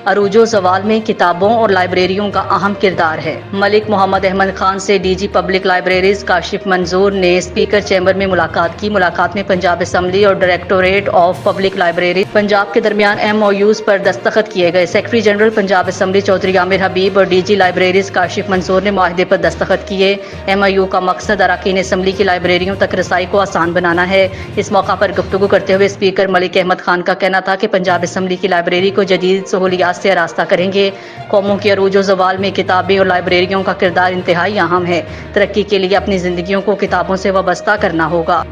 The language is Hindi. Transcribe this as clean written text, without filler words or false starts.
अरूजो ज़वाल में किताबों और लाइब्रेरियों का अहम किरदार है। मलिक मोहम्मद अहमद खान से डीजी पब्लिक लाइब्रेरीज काशिफ मंजूर ने स्पीकर चैम्बर में मुलाकात की। मुलाकात में पंजाब असम्बली और directorate of public library Punjab के दरमियान MOUs पर दस्तखत किए गए। Secretary general Punjab assembly Chaudhry Amir Habib और डीजी लाइब्रेरीज काशिफ मंजूर ने मुआहदे पर दस्तखत किए। MOU का मकसद अरकान असम्बली की लाइब्रेरियों तक रसाई को आसान बनाना है। इस मौका पर गुफ्तगू करते हुए स्पीकर मलिक अहमद खान का कहना था कि पंजाब असम्बली की लाइब्रेरी को जदीद सहूलियात से आरास्ता करेंगे। कौमों के अरूज ज़वाल में किताबें और लाइब्रेरियों का किरदार इंतहाई अहम है। तरक्की के लिए अपनी ज़िंदगियों को किताबों से वाबस्ता करना होगा।